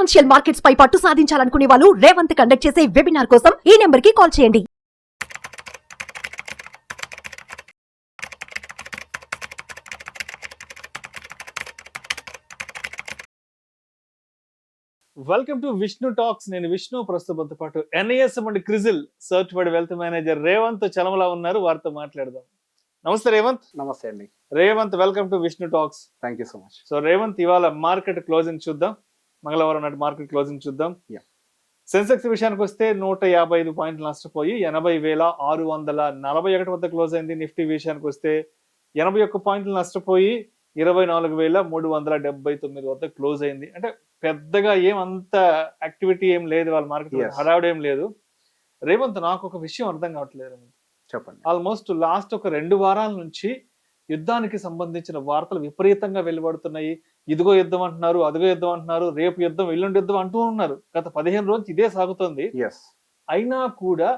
Financial markets పై పట్టు సాధించాలనుకునే వాళ్ళు Revanth conduct చేసే వెబినార్ కోసం ఈ నెంబర్ కి కాల్ చేయండి. Welcome to Vishnu talks. నేను విష్ణు. ప్రస్తుతంతో పాటు NISM and Crisil search word wealth manager Revanth Chalamala ఉన్నారు. వారితో మాట్లాడదాం. నమస్తే రేవంత్. నమస్తే అండి Revanth, welcome to Vishnu talks. Thank you so much. So Revanth, ఇవాళ మార్కెట్ క్లోజింగ్ చూద్దాం. మంగళవారం నాటి మార్కెట్ క్లోజింగ్ చూద్దాం. సెన్సెక్స్ విషయానికి వస్తే 155 పాయింట్లు నష్టపోయి 80,641 వద్ద క్లోజ్ అయింది. నిఫ్టీ విషయానికి వస్తే 81 పాయింట్లు నష్టపోయి 24,379 వద్ద క్లోజ్ అయింది. అంటే పెద్దగా ఏమంత యాక్టివిటీ ఏం లేదు వాళ్ళ మార్కెట్, హడావుడు ఏం లేదు. రేవంత్, నాకు ఒక విషయం అర్థం కావట్లేదు. చెప్పండి. ఆల్మోస్ట్ లాస్ట్ ఒక 2 వారాల నుంచి యుద్ధానికి సంబంధించిన వార్తలు విపరీతంగా వెలువడుతున్నాయి. ఇదిగో యుద్ధం అంటున్నారు, అదిగో యుద్ధం అంటున్నారు, రేపు యుద్ధం, ఎల్లుండి యుద్ధం అంటూ ఉన్నారు. గత 15 రోజులు ఇదే సాగుతుంది. అయినా కూడా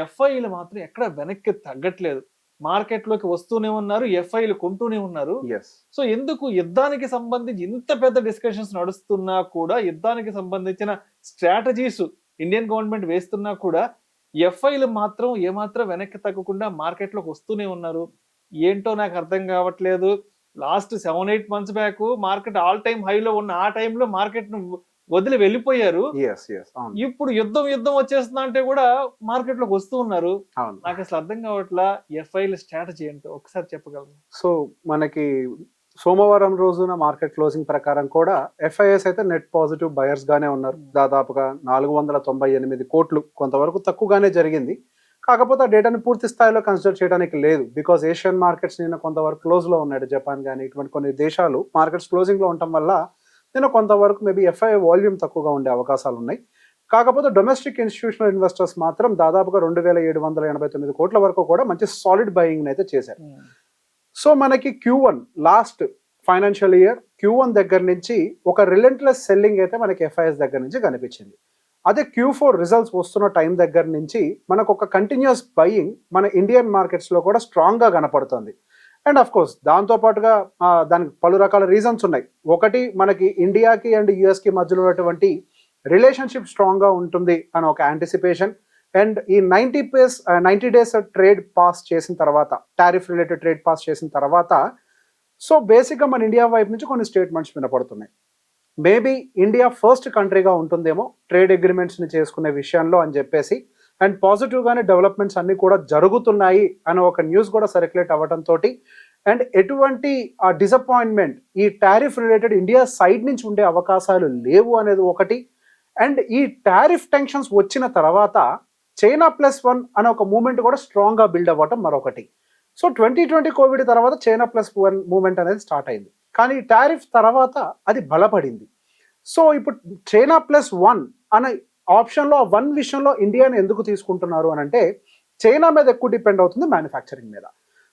ఎఫ్ఐలు మాత్రం ఎక్కడ వెనక్కి తగ్గట్లేదు. మార్కెట్ లోకి వస్తూనే ఉన్నారు, ఎఫ్ఐలు కొంటూనే ఉన్నారు. సో ఎందుకు యుద్ధానికి సంబంధించి ఇంత పెద్ద డిస్కషన్స్ నడుస్తున్నా కూడా, యుద్ధానికి సంబంధించిన స్ట్రాటజీస్ ఇండియన్ గవర్నమెంట్ వేస్తున్నా కూడా ఎఫ్ఐలు మాత్రం ఏమాత్రం వెనక్కి తగ్గకుండా మార్కెట్ లోకి వస్తూనే ఉన్నారు? ఏంటో నాకు అర్థం కావట్లేదు. Last 7-8 months back market all time హైలో ఉన్న ఆ టైంలో మార్కెట్ ను వదిలి వెళ్ళిపోయారు. ఇప్పుడు యుద్ధం వచ్చేస్తుందా అంటే కూడా మార్కెట్ లోకి వస్తూ ఉన్నారు. నాకు అసలు అర్థం కావట్లా ఎఫ్ఐల స్ట్రాటజీ ఏంటో ఒకసారి చెప్పగలరు? సో మనకి సోమవారం రోజున మార్కెట్ క్లోజింగ్ ప్రకారం కూడా ఎఫ్ఐఎస్ అయితే నెట్ పాజిటివ్ బయర్స్ గానే ఉన్నారు. దాదాపుగా 498 కోట్లు, కొంతవరకు తక్కువగానే జరిగింది. కాకపోతే ఆ డేటాని పూర్తి స్థాయిలో కన్సిడర్ చేయడానికి లేదు. బికాస్ ఏషియన్ మార్కెట్స్ నిన్న కొంతవరకు క్లోజ్ లో ఉన్నాడు. జపాన్ కానీ ఇటువంటి కొన్ని దేశాలు మార్కెట్స్ క్లోజింగ్ లో ఉండటం వల్ల నిన్న కొంతవరకు మేబీ ఎఫ్ఐ వాల్యూమ్ తక్కువగా ఉండే అవకాశాలు ఉన్నాయి. కాకపోతే డొమెస్టిక్ ఇన్స్టిట్యూషనల్ ఇన్వెస్టర్స్ మాత్రం దాదాపుగా 2,789 కోట్ల వరకు కూడా మంచి సాలిడ్ బయింగ్ అయితే చేశారు. సో మనకి Q1 last financial year Q1 దగ్గర నుంచి ఒక రిలెంట్లెస్ సెల్లింగ్ అయితే మనకి ఎఫ్ఐఎస్ దగ్గర నుంచి కనిపించింది. అదే Q4 రిజల్ట్స్ వస్తున్న టైం దగ్గర నుంచి మనకు ఒక కంటిన్యూస్ బయింగ్ మన ఇండియన్ మార్కెట్స్ లో కూడా స్ట్రాంగ్ గా కనపడుతుంది. అండ్ అఫ్ కోర్స్ దాంతో పాటుగా దానికి పలు రకాల రీజన్స్ ఉన్నాయి. ఒకటి, మనకి ఇండియాకి అండ్ యుఎస్ కి మధ్యలో ఉన్నటువంటి రిలేషన్షిప్ స్ట్రాంగ్ గా ఉంటుంది అని ఒక యాంటిసిపేషన్. అండ్ ఈ 90 డేస్ ట్రేడ్ పాస్ చేసిన తర్వాత, టారిఫ్ రిలేటెడ్ ట్రేడ్ పాస్ చేసిన తర్వాత, సో బేసిక్గా మన ఇండియా వైపు నుంచి కొన్ని స్టేట్మెంట్స్ వినపడుతున్నాయి. మేబీ ఇండియా ఫస్ట్ కంట్రీగా ఉంటుందేమో ట్రేడ్ అగ్రిమెంట్స్ని చేసుకునే విషయంలో అని చెప్పేసి, అండ్ పాజిటివ్గానే డెవలప్మెంట్స్ అన్నీ కూడా జరుగుతున్నాయి అని ఒక న్యూస్ కూడా సర్క్యులేట్ అవ్వడంతో, అండ్ ఎటువంటి ఆ డిసప్పాయింట్మెంట్ ఈ టారిఫ్ రిలేటెడ్ ఇండియా సైడ్ నుంచి ఉండే అవకాశాలు లేవు అనేది ఒకటి. అండ్ ఈ టారిఫ్ టెన్షన్స్ వచ్చిన తర్వాత చైనా +1 అనే ఒక మూమెంట్ కూడా స్ట్రాంగ్గా బిల్డ్ అవ్వటం మరొకటి. సో 2020 కోవిడ్ తర్వాత చైనా +1 మూమెంట్ అనేది స్టార్ట్ అయింది. కానీ టారిఫ్ తర్వాత అది బలపడింది. సో ఇప్పుడు చైనా +1 అనే ఆప్షన్లో ఆ 1 విషయంలో ఇండియాని ఎందుకు తీసుకుంటున్నారు అని అంటే, చైనా మీద ఎక్కువ డిపెండ్ అవుతుంది మ్యానుఫ్యాక్చరింగ్ మీద.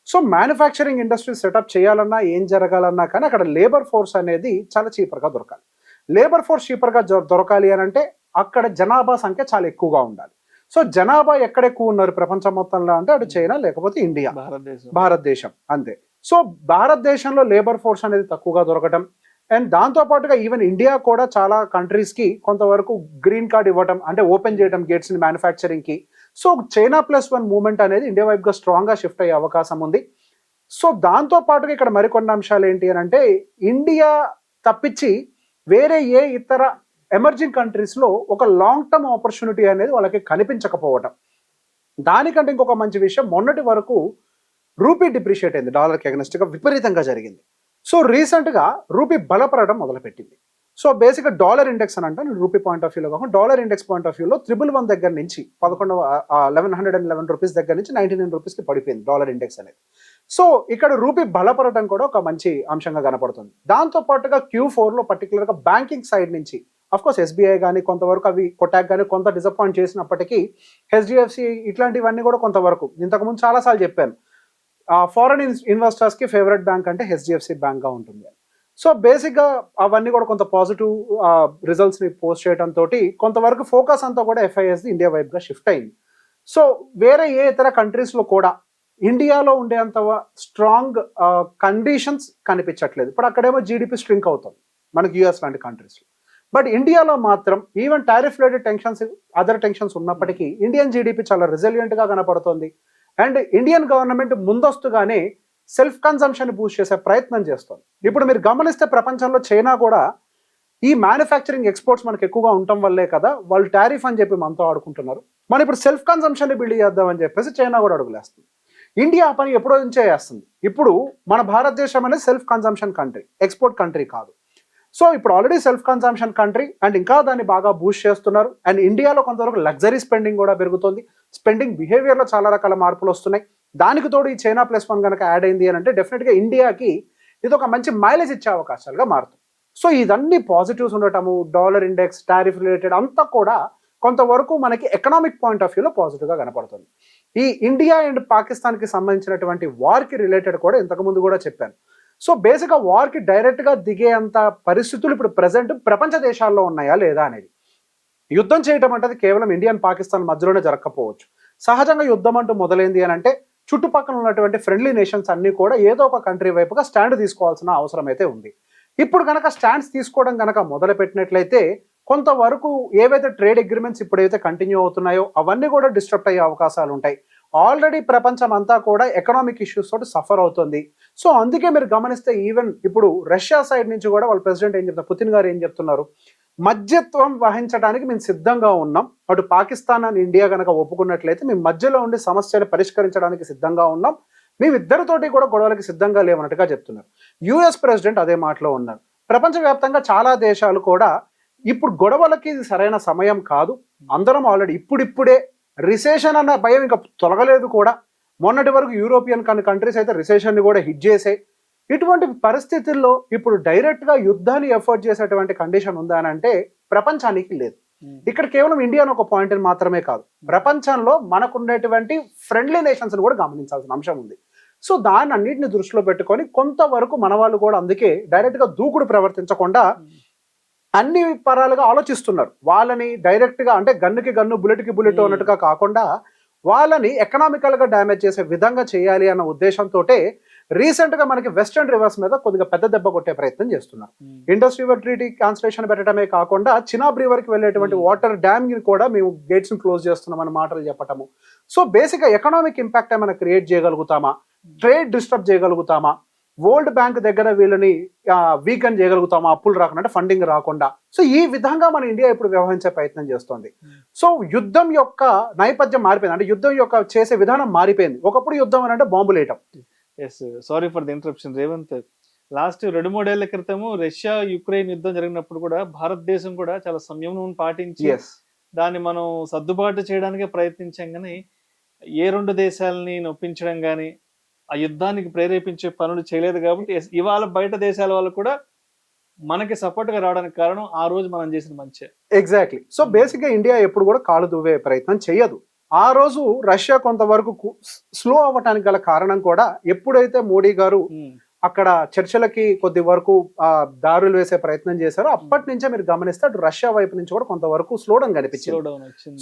సో మ్యానుఫ్యాక్చరింగ్ ఇండస్ట్రీ సెటప్ చేయాలన్నా, ఏం జరగాలన్నా కానీ అక్కడ లేబర్ ఫోర్స్ అనేది చాలా చీపర్గా దొరకాలి. లేబర్ ఫోర్స్ చీపర్గా దొరకాలి అని అంటే అక్కడ జనాభా సంఖ్య చాలా ఎక్కువగా ఉండాలి. సో జనాభా ఎక్కడ ఎక్కువ ఉన్నారు ప్రపంచం మొత్తంలో అంటే అటు చైనా లేకపోతే ఇండియా, భారతదేశం అంతే. సో భారతదేశంలో లేబర్ ఫోర్స్ అనేది తక్కువగా దొరకటం, అండ్ దాంతోపాటుగా ఈవెన్ ఇండియా కూడా చాలా కంట్రీస్కి కొంతవరకు గ్రీన్ కార్డ్ ఇవ్వటం, అంటే ఓపెన్ చేయడం గేట్స్ని మ్యానుఫ్యాక్చరింగ్కి. సో చైనా +1 మూమెంట్ అనేది ఇండియా వైపుగా స్ట్రాంగ్గా షిఫ్ట్ అయ్యే అవకాశం ఉంది. సో దాంతోపాటుగా ఇక్కడ మరికొన్ని అంశాలు ఏంటి అని అంటే, ఇండియా తప్పించి వేరే ఏ ఇతర ఎమర్జింగ్ కంట్రీస్లో ఒక లాంగ్ టర్మ్ ఆపర్చునిటీ అనేది వాళ్ళకి కనిపించకపోవటం. దానికంటే ఇంకొక మంచి విషయం, మొన్నటి వరకు రూపీ డిప్రిషియేట్ అయింది, డాలర్కి అగెన్స్ట్గా విపరీతంగా జరిగింది. సో రీసెంట్గా రూపీ బలపడడం మొదలుపెట్టింది. సో బేసిక్గా డాలర్ ఇండెక్స్ అని అంటే రూపీ పాయింట్ ఆఫ్ వ్యూలో కాకుండా డాలర్ ఇండెక్స్ పాయింట్ ఆఫ్ వ్యూలో 111 దగ్గర నుంచి 1111 రూపీస్ దగ్గర నుంచి 99 రూపీస్కి పడిపోయింది డాలర్ ఇండెక్స్ అనేది. సో ఇక్కడ రూపీ బలపడటం కూడా ఒక మంచి అంశంగా కనపడుతుంది. దాంతోపాటుగా Q4లో పర్టికులర్గా బ్యాంకింగ్ సైడ్ నుంచి అఫ్కోర్స్ ఎస్బీఐ కానీ కొంతవరకు అవి కొటాక్ కానీ కొంత డిసప్పాయింట్ చేసినప్పటికీ, హెచ్డిఎఫ్సి ఇట్లాంటివన్నీ కూడా కొంతవరకు, ఇంతకుముందు చాలాసార్లు చెప్పాను, ఫారెన్ ఇన్వెస్టర్స్కి ఫేవరెట్ బ్యాంక్ అంటే హెచ్డిఎఫ్సి బ్యాంక్గా ఉంటుంది. సో బేసిక్గా అవన్నీ కూడా కొంత పాజిటివ్ రిజల్ట్స్ని పోస్ట్ చేయడంతో కొంతవరకు ఫోకస్ అంతా కూడా ఎఫ్ఐఎస్ ఇండియా వైపుగా షిఫ్ట్ అయింది. సో వేరే ఏ ఇతర కంట్రీస్లో కూడా ఇండియాలో ఉండేంత స్ట్రాంగ్ కండిషన్స్ కనిపించట్లేదు. ఇప్పుడు అక్కడేమో జీడిపి స్ట్రింక్ అవుతుంది మనకి యూఎస్ లాంటి కంట్రీస్లో. బట్ ఇండియాలో మాత్రం even tariff related tensions, other tensions ఉన్నప్పటికీ ఇండియన్ జీడిపి చాలా రెసిలియంట్ గా కనపడుతుంది. అండ్ ఇండియన్ గవర్నమెంట్ ముందస్తుగానే సెల్ఫ్ కన్సంప్షన్ బూస్ట్ చేసే ప్రయత్నం చేస్తుంది. ఇప్పుడు మీరు గమనిస్తే ప్రపంచంలో చైనా కూడా ఈ మ్యానుఫ్యాక్చరింగ్ ఎక్స్పోర్ట్స్ మనకు ఎక్కువగా ఉండటం వల్లే కదా వాళ్ళు టారిఫ్ అని చెప్పి మనతో ఆడుకుంటున్నారు. మనం ఇప్పుడు సెల్ఫ్ కన్సంప్షన్ బిల్డ్ చేద్దామని చెప్పేసి చైనా కూడా అడుగులేస్తుంది. ఇండియా ఆ పని ఎప్పుడో నుంచే చేస్తుంది. ఇప్పుడు మన భారతదేశం అనేది self consumption country, export country కాదు. సో ఇప్పుడు already self consumption country and ఇంకా దాన్ని బాగా బూస్ట్ చేస్తున్నారు. అండ్ ఇండియాలో కొంతవరకు లగ్జరీ స్పెండింగ్ కూడా పెరుగుతుంది. స్పెండింగ్ బిహేవియర్లో చాలా రకాల మార్పులు వస్తున్నాయి. దానికి తోడు ఈ చైనా +1 కనుక యాడ్ అయింది అని అంటే డెఫినెట్గా ఇండియాకి ఇది ఒక మంచి మైలేజ్ ఇచ్చే అవకాశాలుగా మారుతుంది. సో ఇదన్నీ పాజిటివ్స్ ఉండటము, డాలర్ ఇండెక్స్, టారిఫ్ రిలేటెడ్ అంతా కూడా కొంతవరకు మనకి ఎకనామిక్ పాయింట్ ఆఫ్ వ్యూలో పాజిటివ్గా కనపడుతుంది. ఈ ఇండియా అండ్ పాకిస్తాన్కి సంబంధించినటువంటి వార్కి రిలేటెడ్ కూడా ఇంతకుముందు కూడా చెప్పాను. సో బేసిక్గా వార్కి డైరెక్ట్గా దిగేంత పరిస్థితులు ఇప్పుడు ప్రజెంట్ ప్రపంచ దేశాల్లో ఉన్నాయా లేదా అనేది. యుద్ధం చేయటం అంటే కేవలం ఇండియా అండ్ పాకిస్తాన్ మధ్యలోనే జరగకపోవచ్చు. సహజంగా యుద్ధం అంటూ మొదలైంది అని అంటే చుట్టుపక్కల ఉన్నటువంటి ఫ్రెండ్లీ నేషన్స్ అన్నీ కూడా ఏదో ఒక కంట్రీ వైపుగా స్టాండ్ తీసుకోవాల్సిన అవసరం అయితే ఉంది. ఇప్పుడు కనుక స్టాండ్స్ తీసుకోవడం కనుక మొదలు పెట్టినట్లయితే కొంతవరకు ఏవైతే ట్రేడ్ అగ్రిమెంట్స్ ఇప్పుడైతే కంటిన్యూ అవుతున్నాయో అవన్నీ కూడా డిస్టర్బ్ అయ్యే అవకాశాలు ఉంటాయి. ఆల్రెడీ ప్రపంచం అంతా కూడా ఎకనామిక్ ఇష్యూస్ తోటి సఫర్ అవుతుంది. సో అందుకే మీరు గమనిస్తే ఈవెన్ ఇప్పుడు రష్యా సైడ్ నుంచి కూడా వాళ్ళ ప్రెసిడెంట్ ఏం చెప్తున్నారు, పుతిన్ గారు ఏం చెప్తున్నారు, మధ్యత్వం వహించడానికి మేము సిద్ధంగా ఉన్నాం. అటు పాకిస్తాన్ అని ఇండియా కనుక ఒప్పుకున్నట్లయితే మేము మధ్యలో ఉండి సమస్యను పరిష్కరించడానికి సిద్ధంగా ఉన్నాం, మేమిద్దరితోటి కూడా గొడవలకి సిద్ధంగా లేవన్నట్టుగా చెప్తున్నారు. యుఎస్ ప్రెసిడెంట్ అదే మాటలో ఉన్నారు. ప్రపంచవ్యాప్తంగా చాలా దేశాలు కూడా ఇప్పుడు గొడవలకి ఇది సరైన సమయం కాదు, అందరం ఆల్రెడీ ఇప్పుడిప్పుడే రిసెషన్ అన్న భయం ఇంకా తొలగలేదు కూడా. మొన్నటి వరకు యూరోపియన్ కంట్రీస్ అయితే రిసెషన్ని కూడా హిట్ చేసే. ఇటువంటి పరిస్థితుల్లో ఇప్పుడు డైరెక్ట్గా యుద్ధాన్ని ఎఫర్ట్ చేసేటువంటి కండిషన్ ఉందా అని అంటే ప్రపంచానికి లేదు. ఇక్కడ కేవలం ఇండియాను ఒక పాయింట్ మాత్రమే కాదు, ప్రపంచంలో మనకుండేటువంటి ఫ్రెండ్లీ నేషన్స్ కూడా గమనించాల్సిన అంశం ఉంది. సో దాన్ని అన్నింటిని దృష్టిలో పెట్టుకొని కొంతవరకు మన వాళ్ళు కూడా అందుకే డైరెక్ట్గా దూకుడు ప్రవర్తించకుండా అన్ని పరాలుగా ఆలోచిస్తున్నారు. వాళ్ళని డైరెక్ట్గా అంటే గన్నుకి గన్ను, బుల్లెట్కి బుల్లెట్ అన్నట్టుగా కాకుండా వాళ్ళని ఎకనామికల్గా డ్యామేజ్ చేసే విధంగా చేయాలి అన్న ఉద్దేశంతో రీసెంట్గా మనకి వెస్టర్న్ రివర్స్ మీద కొద్దిగా పెద్ద దెబ్బ కొట్టే ప్రయత్నం చేస్తున్నారు. ఇండస్ రివర్ ట్రీటీ క్యాన్సిలేషన్ పెట్టడమే కాకుండా చినాబ్ రివర్కి వెళ్ళేటువంటి వాటర్ డ్యామ్ ని కూడా మేము గేట్స్ని క్లోజ్ చేస్తున్నాం అన్న మాటలు చెప్పటము. సో బేసిక్గా ఎకనామిక్ ఇంపాక్ట్ ఏమైనా క్రియేట్ చేయగలుగుతామా, ట్రేడ్ డిస్టర్బ్ చేయగలుగుతామా, వరల్డ్ బ్యాంక్ దగ్గర వీళ్ళని వీకెండ్ చేయగలుగుతామా, అప్పులు రాకుండా అంటే ఫండింగ్ రాకుండా. సో ఈ విధంగా మన ఇండియా ఇప్పుడు వ్యవహరించే ప్రయత్నం చేస్తోంది. సో యుద్ధం యొక్క నేపథ్యం మారిపోయింది, అంటే యుద్ధం యొక్క చేసే విధానం మారిపోయింది. ఒకప్పుడు యుద్ధం అని అంటే బాంబులు వేయటం. Yes, sorry for the interruption Revanth. Last 2-3 ఏళ్ల క్రితము రష్యా యుక్రెయిన్ యుద్ధం జరిగినప్పుడు కూడా భారతదేశం కూడా చాలా సంయమనం పాటించి దాన్ని మనం సర్దుబాటు చేయడానికే ప్రయత్నించాం. కానీ ఏ 2 దేశాలని నొప్పించడం కానీ ఆ యుద్ధానికి ప్రేరేపించే పనులు చేయలేదు. కాబట్టి ఇవాళ బయట దేశాల వాళ్ళు కూడా మనకి సపోర్ట్ గా రావడానికి కారణం ఆ రోజు మనం చేసిన మంచి. ఎగ్జాక్ట్లీ. సో బేసిక్ గా ఇండియా ఎప్పుడు కూడా కాలు దువ్వే ప్రయత్నం చేయదు. ఆ రోజు రష్యా కొంతవరకు స్లో అవ్వటానికి గల కారణం కూడా ఎప్పుడైతే మోడీ గారు అక్కడ చర్చలకి కొద్ది వరకు దారులు వేసే ప్రయత్నం చేశారో అప్పటి నుంచే మీరు గమనిస్తే అటు రష్యా వైపు నుంచి కూడా కొంతవరకు స్లో డౌన్ కనిపించింది.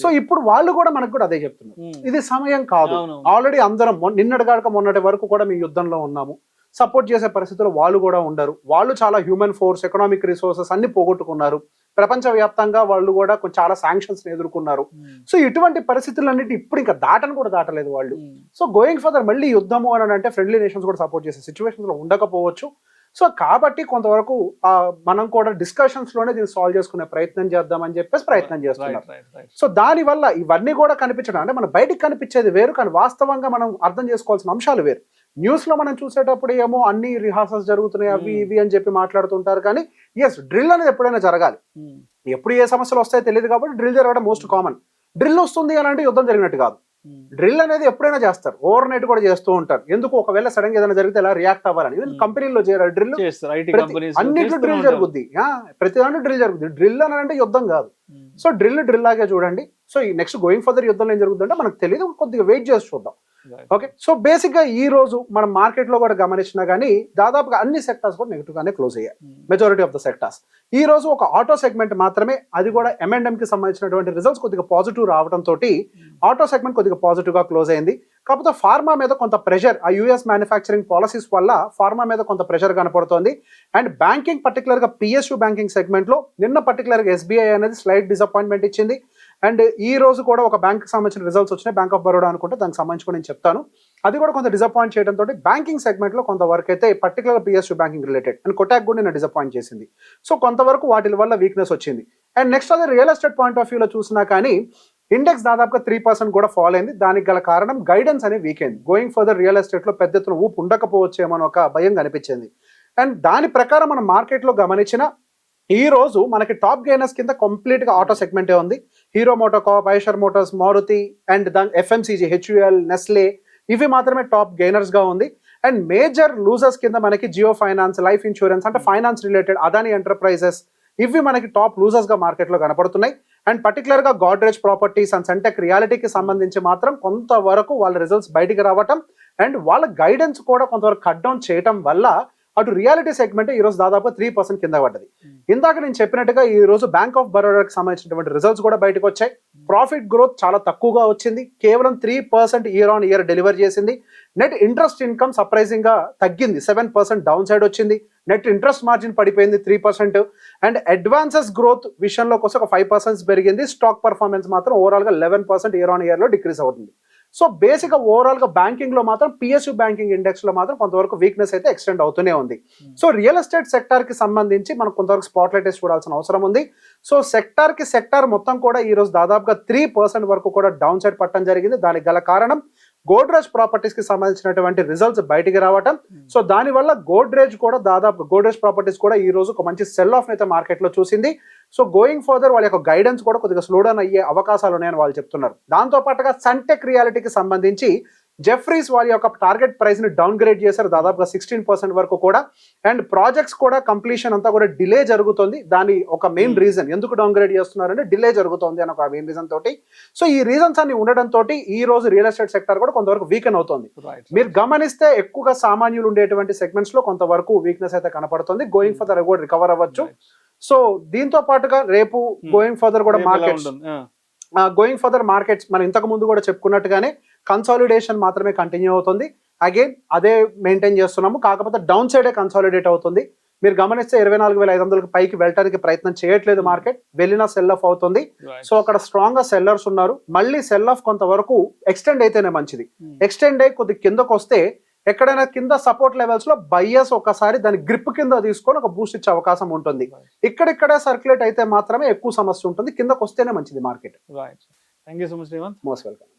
సో ఇప్పుడు వాళ్ళు కూడా మనకు కూడా అదే చెప్తున్నారు, ఇది సమయం కాదు, ఆల్రెడీ అందరం నిన్నటిగాక మొన్నటి వరకు కూడా మీ యుద్ధంలో ఉన్నాము, సపోర్ట్ చేసే పరిస్థితుల్లో వాళ్ళు కూడా ఉండరు, వాళ్ళు చాలా హ్యూమన్ ఫోర్స్, ఎకనామిక్ రిసోర్సెస్ అన్ని పోగొట్టుకున్నారు, ప్రపంచవ్యాప్తంగా వాళ్ళు కూడా చాలా శాంక్షన్స్ ఎదుర్కొన్నారు. సో ఇటువంటి పరిస్థితులన్నిటి ఇప్పుడు ఇంకా కూడా దాటలేదు వాళ్ళు. సో గోయింగ్ ఫర్దర్ మళ్ళీ యుద్ధము అని అంటే ఫ్రెండ్లీ నేషన్స్ కూడా సపోర్ట్ చేసే సిచ్యువేషన్స్ లో ఉండకపోవచ్చు. సో కాబట్టి కొంతవరకు మనం కూడా డిస్కషన్స్ లోనే దీన్ని సాల్వ్ చేసుకునే ప్రయత్నం చేద్దామని చెప్పేసి ప్రయత్నం చేస్తున్నారు. సో దాని వల్ల ఇవన్నీ కూడా కనిపించడం అంటే మన బయటికి కనిపించేది వేరు, కానీ వాస్తవంగా మనం అర్థం చేసుకోవాల్సిన అంశాలు వేరు. న్యూస్ లో మనం చూసేటప్పుడు ఏమో అన్ని రిహార్సల్స్ జరుగుతున్నాయి అవి ఇవి అని చెప్పి మాట్లాడుతుంటారు, కానీ ఎస్ డ్రిల్ అనేది ఎప్పుడైనా జరగాలి. ఎప్పుడు ఏ సమస్యలు వస్తాయో తెలియదు కాబట్టి డ్రిల్ జరగడం మోస్ట్ కామన్. డ్రిల్ వస్తుంది అని అంటే యుద్ధం జరిగినట్టు కాదు. డ్రిల్ అనేది ఎప్పుడైనా చేస్తారు, ఓవర్ నైట్ కూడా చేస్తూ ఉంటారు. ఎందుకు, ఒకవేళ సడన్ గా ఏదైనా జరిగితే ఎలా రియాక్ట్ అవ్వాలని. కంపెనీలో చేయాలి డ్రిల్, అన్నింటిలో డ్రిల్ జరుగుద్ది, ప్రతి దాంట్లో డ్రిల్ జరుగుద్ది. డ్రిల్ అని అంటే యుద్ధం కాదు. సో డ్రిల్ లాగే చూడండి. సో ఈ నెక్స్ట్ గోయింగ్ ఫర్దర్ యుద్ధంలో ఏం జరుగుతుందంటే మనకు తెలియదు, కొద్దిగా వెయిట్ చేసి చూద్దాం. ఓకే. సో బేసిక్ గా ఈ రోజు మనం మార్కెట్ లో కూడా గమనించినా గానీ దాదాపుగా అన్ని సెక్టార్స్ కూడా నెగిటివ్ గానే క్లోజ్ అయ్యాయి, మెజారిటీ ఆఫ్ ద సెక్టార్స్. ఈ రోజు ఒక ఆటో సెగ్మెంట్ మాత్రమే, అది కూడా M&M కి సంబంధించినటువంటి రిజల్ట్స్ కొద్దిగా పాజిటివ్ రావడం తోటి ఆటో సెగ్మెంట్ కొద్దిగా పాజిటివ్ గా క్లోజ్ అయింది. కాకపోతే ఫార్మా మీద కొంత ప్రెషర్, ఆ యూఎస్ మ్యానుఫ్యాక్చరింగ్ పాలసీస్ వల్ల ఫార్మా మీద కొంత ప్రెషర్ కనపడుతోంది. అండ్ బ్యాంకింగ్ పర్టికులర్గా పిఎస్యూ బ్యాంకింగ్ సెగ్మెంట్లో నిన్న పర్టికులర్గా ఎస్బీఐ అనేది స్లైట్ డిసప్పాయింట్మెంట్ ఇచ్చింది. అండ్ ఈ రోజు కూడా ఒక బ్యాంక్కి సంబంధించిన రిజల్ట్స్ వచ్చినాయి, బ్యాంక్ ఆఫ్ బరోడా అనుకుంటే, దానికి సంబంధించి కూడా నేను చెప్తాను. అది కూడా కొంత డిసప్పాయింట్ చేయడంతో బ్యాంకింగ్ సెగ్మెంట్లో కొంతవరకు అయితే particular PSU banking related and Kotak కూడా నేను డిసప్పాయింట్ చేసింది. సో కొంతవరకు వాటి వల్ల వీక్నెస్ వచ్చింది. అండ్ నెక్స్ట్ అదే రియల్ ఎస్టేట్ పాయింట్ ఆఫ్ వ్యూలో చూసినా కానీ ఇండెక్స్ దాదాపుగా 3% కూడా ఫాల్ అయింది. దానికి గల కారణం గైడెన్స్ అనేది వీక్ అయింది. గోయింగ్ ఫర్దర్ రియల్ ఎస్టేట్లో పెద్ద ఎత్తున ఊపు ఉండకపోవచ్చేమో ఒక భయం కనిపించింది. అండ్ దాని ప్రకారం మనం మార్కెట్లో గమనించిన ఈ రోజు మనకి టాప్ గెయినర్స్ కింద కంప్లీట్గా ఆటో సెగ్మెంటే ఉంది. హీరో మోటోకార్ప్, ఐషర్ మోటార్స్, మారుతి అండ్ దాని ఎఫ్ఎంసీజీ, హెచ్యుఎల్, నెస్లే ఇవి మాత్రమే టాప్ గెయినర్స్గా ఉంది. అండ్ మేజర్ లూజర్స్ కింద మనకి జియో ఫైనాన్స్, లైఫ్ ఇన్సూరెన్స్ అంటే ఫైనాన్స్ రిలేటెడ్, అదాని ఎంటర్ప్రైజెస్ ఇవి మనకి టాప్ లూజర్స్గా మార్కెట్లో కనపడుతున్నాయి. అండ్ పర్టికులర్గా గోడ్రేజ్ ప్రాపర్టీస్ అండ్ సెంటెక్ రియాలిటీకి సంబంధించి మాత్రం కొంతవరకు వాళ్ళ రిజల్ట్స్ బయటికి రావటం అండ్ వాళ్ళ గైడెన్స్ కూడా కొంతవరకు కట్ డౌన్ చేయటం వల్ల అటు రియాలిటీ సెగ్మెంట్ ఈ రోజు దాదాపు 3% కింద పడ్డది. ఇందాక నేను చెప్పినట్టుగా ఈ రోజు బ్యాంక్ ఆఫ్ బరోడాకి సంబంధించినటువంటి రిజల్ట్స్ కూడా బయటకు వచ్చాయి. ప్రాఫిట్ గ్రోత్ చాలా తక్కువగా వచ్చింది, కేవలం 3% ఇయర్ ఆన్ ఇయర్ డెలివర్ చేసింది. నెట్ ఇంట్రెస్ట్ ఇన్కమ్ సర్ప్రైజింగ్ గా తగ్గింది, 7% డౌన్ సైడ్ వచ్చింది. నెట్ ఇంట్రెస్ట్ మార్జిన్ పడిపోయింది 3%. అండ్ అడ్వాన్సెస్ గ్రోత్ విషయంలోకి వస్తే ఒక 5% పెరిగింది. స్టాక్ పర్ఫార్మెన్స్ మాత్రం ఓవరాల్ గా 11% ఇయర్ ఆన్ ఇయర్ లో డిక్రీస్ అవుతుంది. సో బేసిక్ గా ఓవరాల్ గా బ్యాంకింగ్ లో మాత్రం పిఎస్యూ బ్యాంకింగ్ ఇండెక్స్ లో మాత్రం కొంతవరకు వీక్నెస్ అయితే ఎక్స్టెండ్ అవుతూనే ఉంది. సో రియల్ ఎస్టేట్ సెక్టార్ కి సంబంధించి మనం కొంతవరకు స్పాట్ లైట్ వేసి చూడాల్సిన అవసరం ఉంది. సో సెక్టార్ మొత్తం కూడా ఈ రోజు దాదాపుగా 3% వరకు కూడా డౌన్ సైడ్ పట్టడం జరిగింది. దానికి గల కారణం గోడ్రేజ్ ప్రాపర్టీస్ కి సంబంధించినటువంటి రిజల్ట్స్ బయటికి రావటం. సో దానివల్ల గోడ్రేజ్ ప్రాపర్టీస్ కూడా ఈ రోజు ఒక మంచి సెల్ ఆఫ్ అయితే మార్కెట్ లో చూసింది. సో గోయింగ్ ఫర్దర్ వాళ్ళ యొక్క గైడెన్స్ కూడా కొద్దిగా స్లో డౌన్ అయ్యే అవకాశాలు ఉన్నాయని వాళ్ళు చెప్తున్నారు. దాంతో పాటుగా సన్టెక్ రియాలిటీకి సంబంధించి జెఫ్రీస్ వాళ్ళ యొక్క టార్గెట్ ప్రైస్ ని డౌన్ గ్రేడ్ చేశారు దాదాపుగా 16% వరకు కూడా. అండ్ ప్రాజెక్ట్స్ కూడా కంప్లీషన్ అంతా కూడా డిలే జరుగుతుంది. దాని ఒక మెయిన్ రీజన్ ఎందుకు డౌన్ గ్రేడ్ చేస్తున్నారంటే డిలే జరుగుతుంది అని ఒక మెయిన్ రీజన్ తోటి. సో ఈ రీజన్స్ అన్ని ఉండడం తోటి ఈ రోజు రియల్ ఎస్టేట్ సెక్టర్ కూడా కొంతవరకు వీకెన్ అవుతుంది. మీరు గమనిస్తే ఎక్కువగా సామాన్యులు ఉండేటువంటి సెగ్మెంట్స్ లో కొంతవరకు వీక్నెస్ అయితే కనపడుతుంది. గోయింగ్ ఫర్దర్ కూడా రికవర్ అవ్వచ్చు. సో దీంతో పాటుగా రేపు గోయింగ్ ఫర్దర్ కూడా మార్కెట్స్ మనం ఇంతకు ముందు కూడా చెప్పుకున్నట్టుగానే కన్సాలిడేషన్ మాత్రమే కంటిన్యూ అవుతుంది. అగైన్ అదే మెయింటైన్ చేస్తున్నాము, కాకపోతే డౌన్ సైడే కన్సాలిడేట్ అవుతుంది. మీరు గమనిస్తే 24,500 పైకి వెళ్ళడానికి ప్రయత్నం చేయట్లేదు మార్కెట్, వెళ్ళినా సెల్ ఆఫ్ అవుతుంది. సో అక్కడ స్ట్రాంగ్ గా సెల్లర్స్ ఉన్నారు. మళ్ళీ సెల్ ఆఫ్ కొంతవరకు ఎక్స్టెండ్ అయితేనే మంచిది. ఎక్స్టెండ్ అయ్యి కొద్ది కిందకు వస్తే ఎక్కడైనా కింద సపోర్ట్ లెవెల్స్ లో బయ్యర్స్ ఒకసారి దాని గ్రిప్ కింద తీసుకొని ఒక బూస్ట్ ఇచ్చే అవకాశం ఉంటుంది. ఇక్కడిక్కడే సర్క్యులేట్ అయితే మాత్రమే ఎక్కువ సమస్య ఉంటుంది, కిందకు వస్తేనే మంచిది market. Thank you so much Revanth. Most welcome.